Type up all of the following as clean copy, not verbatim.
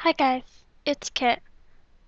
Hi guys, it's Kit.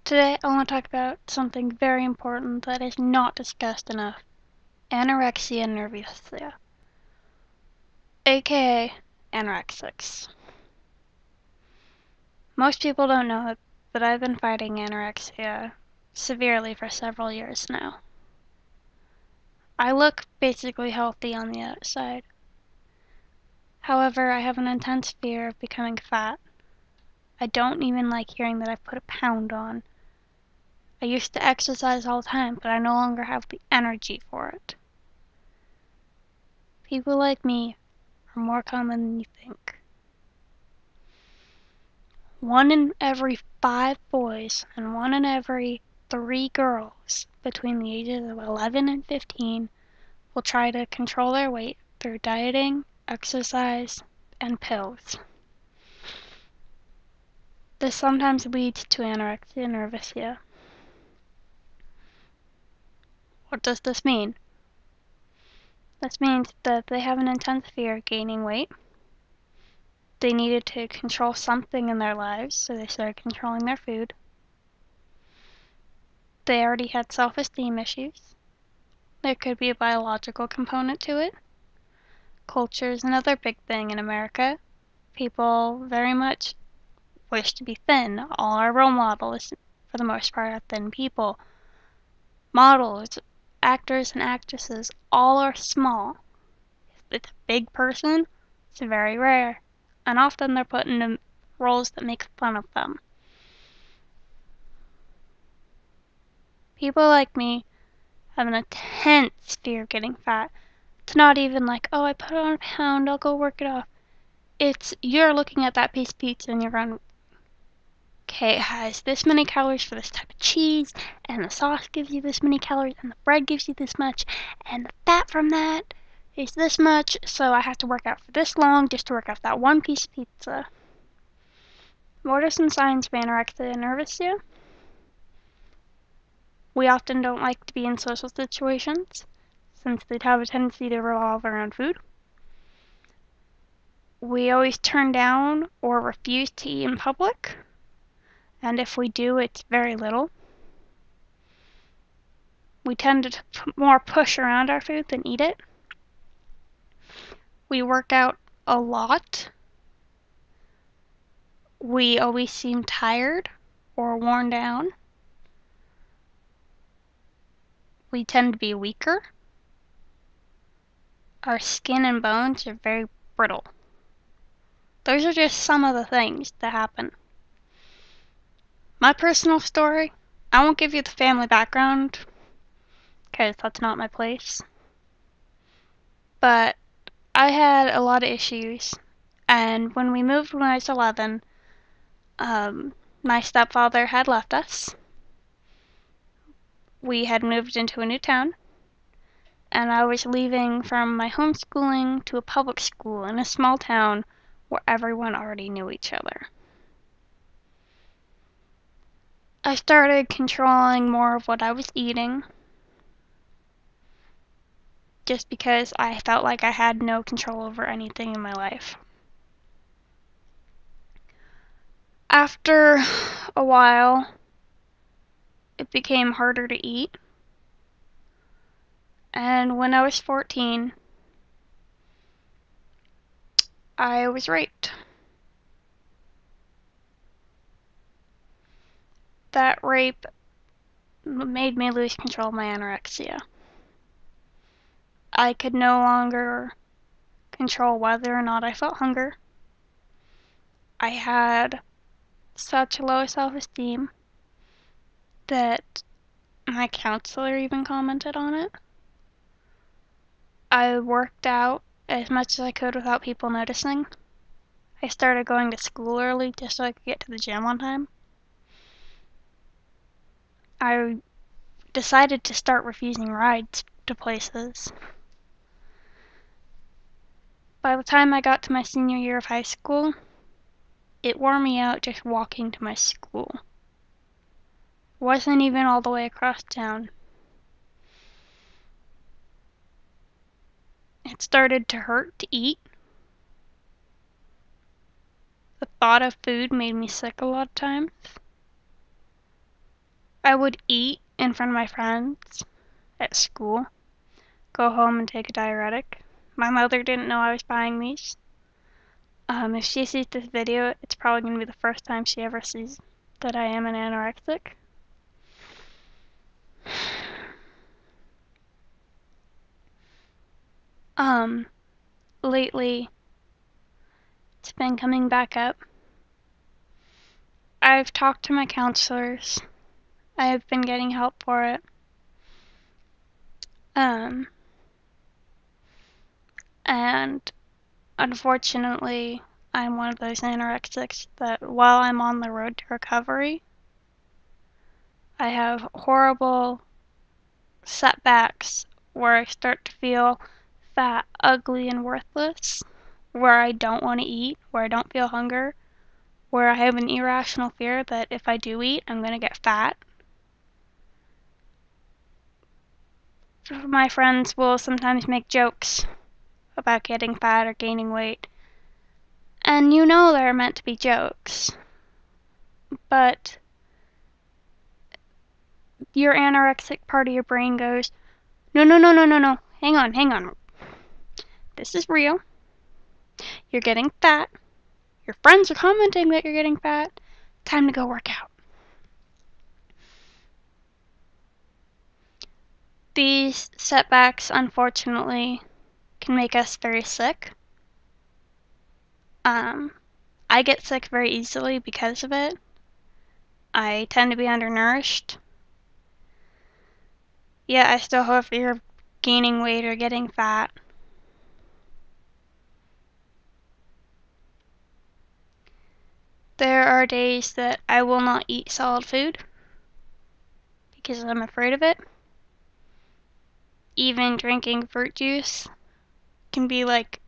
Today I want to talk about something very important that is not discussed enough. Anorexia nervosa, aka anorexics. Most people don't know it, but I've been fighting anorexia severely for several years now. I look basically healthy on the outside. However, I have an intense fear of becoming fat. I don't even like hearing that I've put a pound on. I used to exercise all the time, but I no longer have the energy for it. People like me are more common than you think. 1 in every 5 boys and 1 in every 3 girls between the ages of 11 and 15 will try to control their weight through dieting, exercise, and pills. This sometimes leads to anorexia nervosa. What does this mean? This means that they have an intense fear of gaining weight. They needed to control something in their lives, so they started controlling their food. They already had self-esteem issues. There could be a biological component to it. Culture is another big thing in America. People very much wish to be thin. All our role models, for the most part, are thin people. Models, actors, and actresses all are small. If it's a big person, it's very rare, and often they're put into roles that make fun of them. People like me have an intense fear of getting fat. It's not even like, oh, I put on a pound, I'll go work it off. It's you're looking at that piece of pizza and you're going, okay, it has this many calories for this type of cheese, and the sauce gives you this many calories, and the bread gives you this much, and the fat from that is this much, so I have to work out for this long just to work out that one piece of pizza. What are some signs of anorexia nervosa? We often don't like to be in social situations, since they have a tendency to revolve around food. We always turn down or refuse to eat in public, and if we do, it's very little. We tend to more push around our food than eat it. We work out a lot. We always seem tired or worn down. We tend to be weaker. Our skin and bones are very brittle. Those are just some of the things that happen. My personal story, I won't give you the family background because that's not my place. But I had a lot of issues, and when we moved when I was 11, my stepfather had left us. We had moved into a new town, and I was leaving from my homeschooling to a public school in a small town where everyone already knew each other. I started controlling more of what I was eating, just because I felt like I had no control over anything in my life. After a while, it became harder to eat, and when I was 14, I was raped. That rape made me lose control of my anorexia. I could no longer control whether or not I felt hunger. I had such low self-esteem that my counselor even commented on it. I worked out as much as I could without people noticing. I started going to school early just so I could get to the gym on time. I decided to start refusing rides to places. By the time I got to my senior year of high school, it wore me out just walking to my school. Wasn't even all the way across town. It started to hurt to eat. the thought of food made me sick a lot of times. I would eat in front of my friends at school, go home and take a diuretic. My mother didn't know I was buying these. If she sees this video, it's probably going to be the first time she ever sees that I am an anorexic. Lately, it's been coming back up. I've talked to my counselors. I have been getting help for it. And unfortunately, I'm one of those anorexics that while I'm on the road to recovery, I have horrible setbacks where I start to feel fat, ugly, and worthless, where I don't want to eat, where I don't feel hunger, where I have an irrational fear that if I do eat, I'm going to get fat. My friends will sometimes make jokes about getting fat or gaining weight. And you know they're meant to be jokes. But your anorexic part of your brain goes, no, no, no, no, no, no. Hang on. This is real. You're getting fat. Your friends are commenting that you're getting fat. Time to go work out. These setbacks, unfortunately, can make us very sick. I get sick very easily because of it. I tend to be undernourished. Yeah, I still have fear of gaining weight or getting fat. There are days that I will not eat solid food because I'm afraid of it. Even drinking fruit juice can be like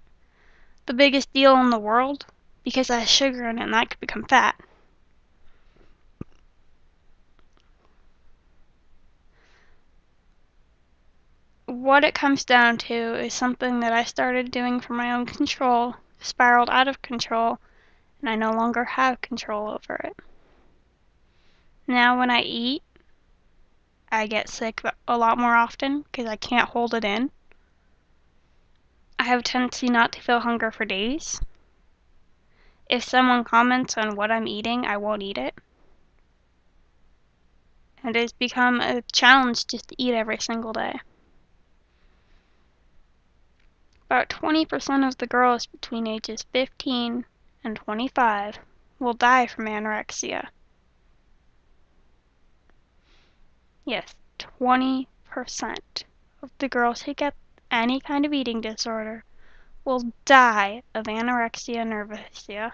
the biggest deal in the world because it has sugar in it and that could become fat. What it comes down to is something that I started doing for my own control, spiraled out of control, and I no longer have control over it. Now when I eat, I get sick a lot more often because I can't hold it in. I have a tendency not to feel hunger for days. If someone comments on what I'm eating, I won't eat it. And it's become a challenge just to eat every single day. About 20% of the girls between ages 15 and 25 will die from anorexia. Yes, 20% of the girls who get any kind of eating disorder will die of anorexia nervosa.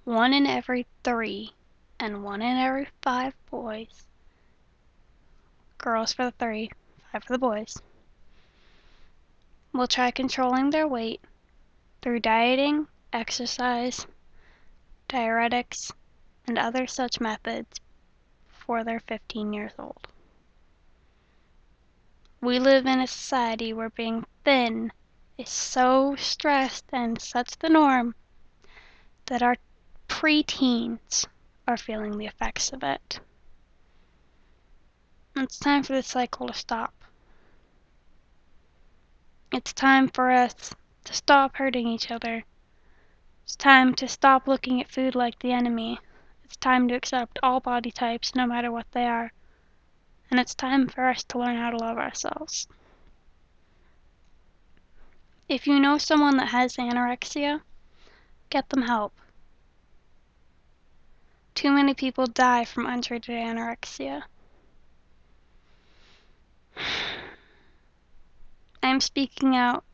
1 in every 3 and 1 in every 5 boys, girls for the 3, 5 for the boys, will try controlling their weight through dieting, exercise, diuretics, and other such methods before they're 15 years old. We live in a society where being thin is so stressed and such the norm that our preteens are feeling the effects of it. It's time for the cycle to stop. It's time for us to stop hurting each other. It's time to stop looking at food like the enemy. It's time to accept all body types, no matter what they are. And it's time for us to learn how to love ourselves. If you know someone that has anorexia, get them help. Too many people die from untreated anorexia. I'm speaking out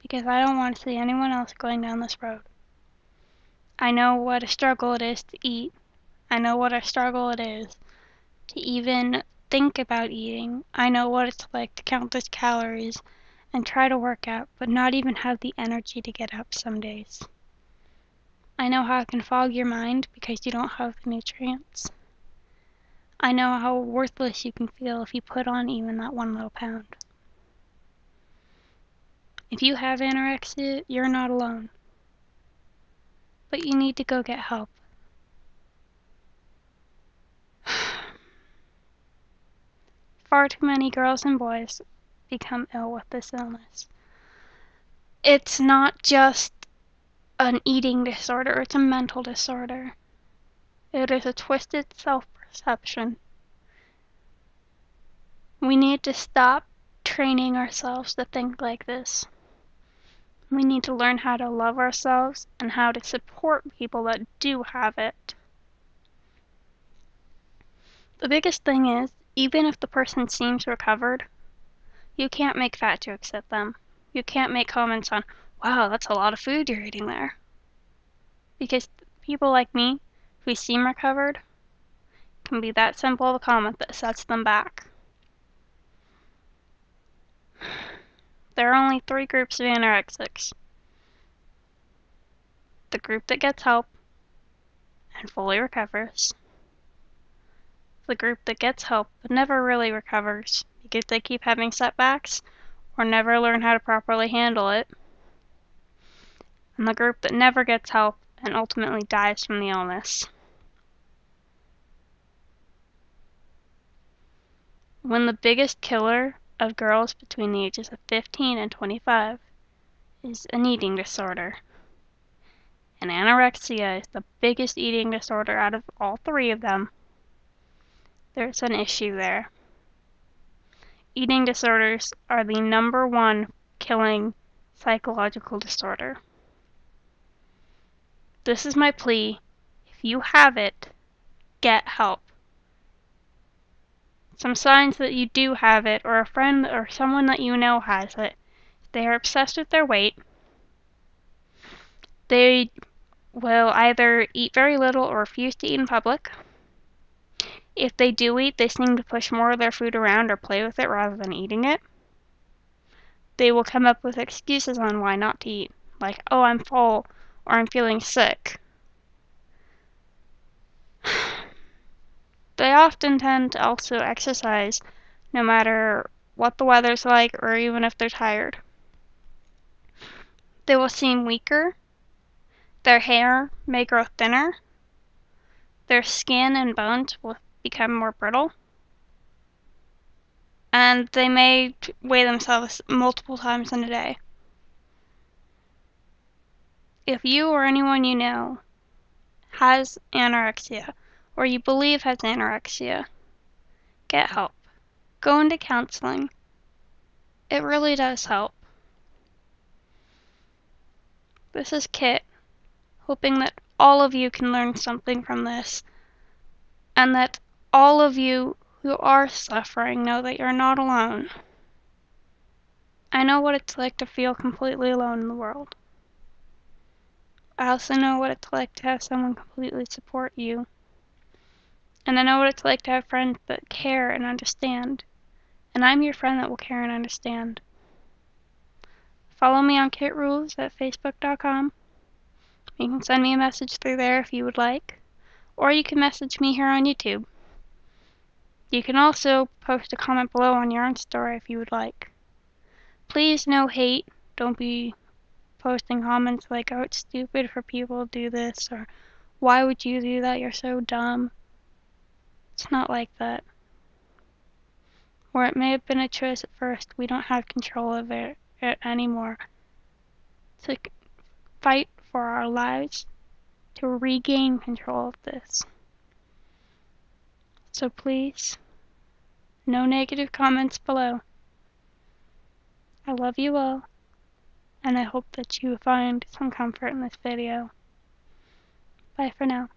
because I don't want to see anyone else going down this road. I know what a struggle it is to eat. I know what a struggle it is to even think about eating. I know what it's like to count those calories and try to work out, but not even have the energy to get up some days. I know how it can fog your mind because you don't have the nutrients. I know how worthless you can feel if you put on even that 1 little pound. If you have anorexia, you're not alone. But you need to go get help. Far too many girls and boys become ill with this illness. It's not just an eating disorder, it's a mental disorder. It is a twisted self-perception. We need to stop training ourselves to think like this. We need to learn how to love ourselves and how to support people that do have it. The biggest thing is, even if the person seems recovered, you can't make fat jokes at them. You can't make comments on, wow, that's a lot of food you're eating there. Because people like me, who seem recovered, can be that simple of a comment that sets them back. There are only 3 groups of anorexics. The group that gets help and fully recovers. The group that gets help but never really recovers because they keep having setbacks or never learn how to properly handle it. And the group that never gets help and ultimately dies from the illness. When the biggest killer of girls between the ages of 15 and 25 is an eating disorder. And anorexia is the biggest eating disorder out of all 3 of them. There's an issue there. Eating disorders are the #1 killing psychological disorder. This is my plea. If you have it, get help. Some signs that you do have it, or a friend or someone that you know has it. They are obsessed with their weight. They will either eat very little or refuse to eat in public. If they do eat, they seem to push more of their food around or play with it rather than eating it. They will come up with excuses on why not to eat, like, oh, I'm full, or I'm feeling sick. They often tend to also exercise no matter what the weather's like or even if they're tired. They will seem weaker. Their hair may grow thinner. Their skin and bones will become more brittle. And they may weigh themselves multiple times in a day. If you or anyone you know has anorexia, or you believe has anorexia, get help. Go into counseling. It really does help. This is Kit, hoping that all of you can learn something from this, and that all of you who are suffering know that you're not alone. I know what it's like to feel completely alone in the world. I also know what it's like to have someone completely support you. And I know what it's like to have friends that care and understand. And I'm your friend that will care and understand. Follow me on KitRules at facebook.com. You can send me a message through there if you would like. Or you can message me here on YouTube. You can also post a comment below on your own story if you would like. Please, no hate. Don't be posting comments like, oh, it's stupid for people to do this, or why would you do that? You're so dumb. It's not like that. Where it may have been a choice at first, we don't have control of it anymore. To fight for our lives, to regain control of this. So please, no negative comments below. I love you all, and I hope that you find some comfort in this video. Bye for now.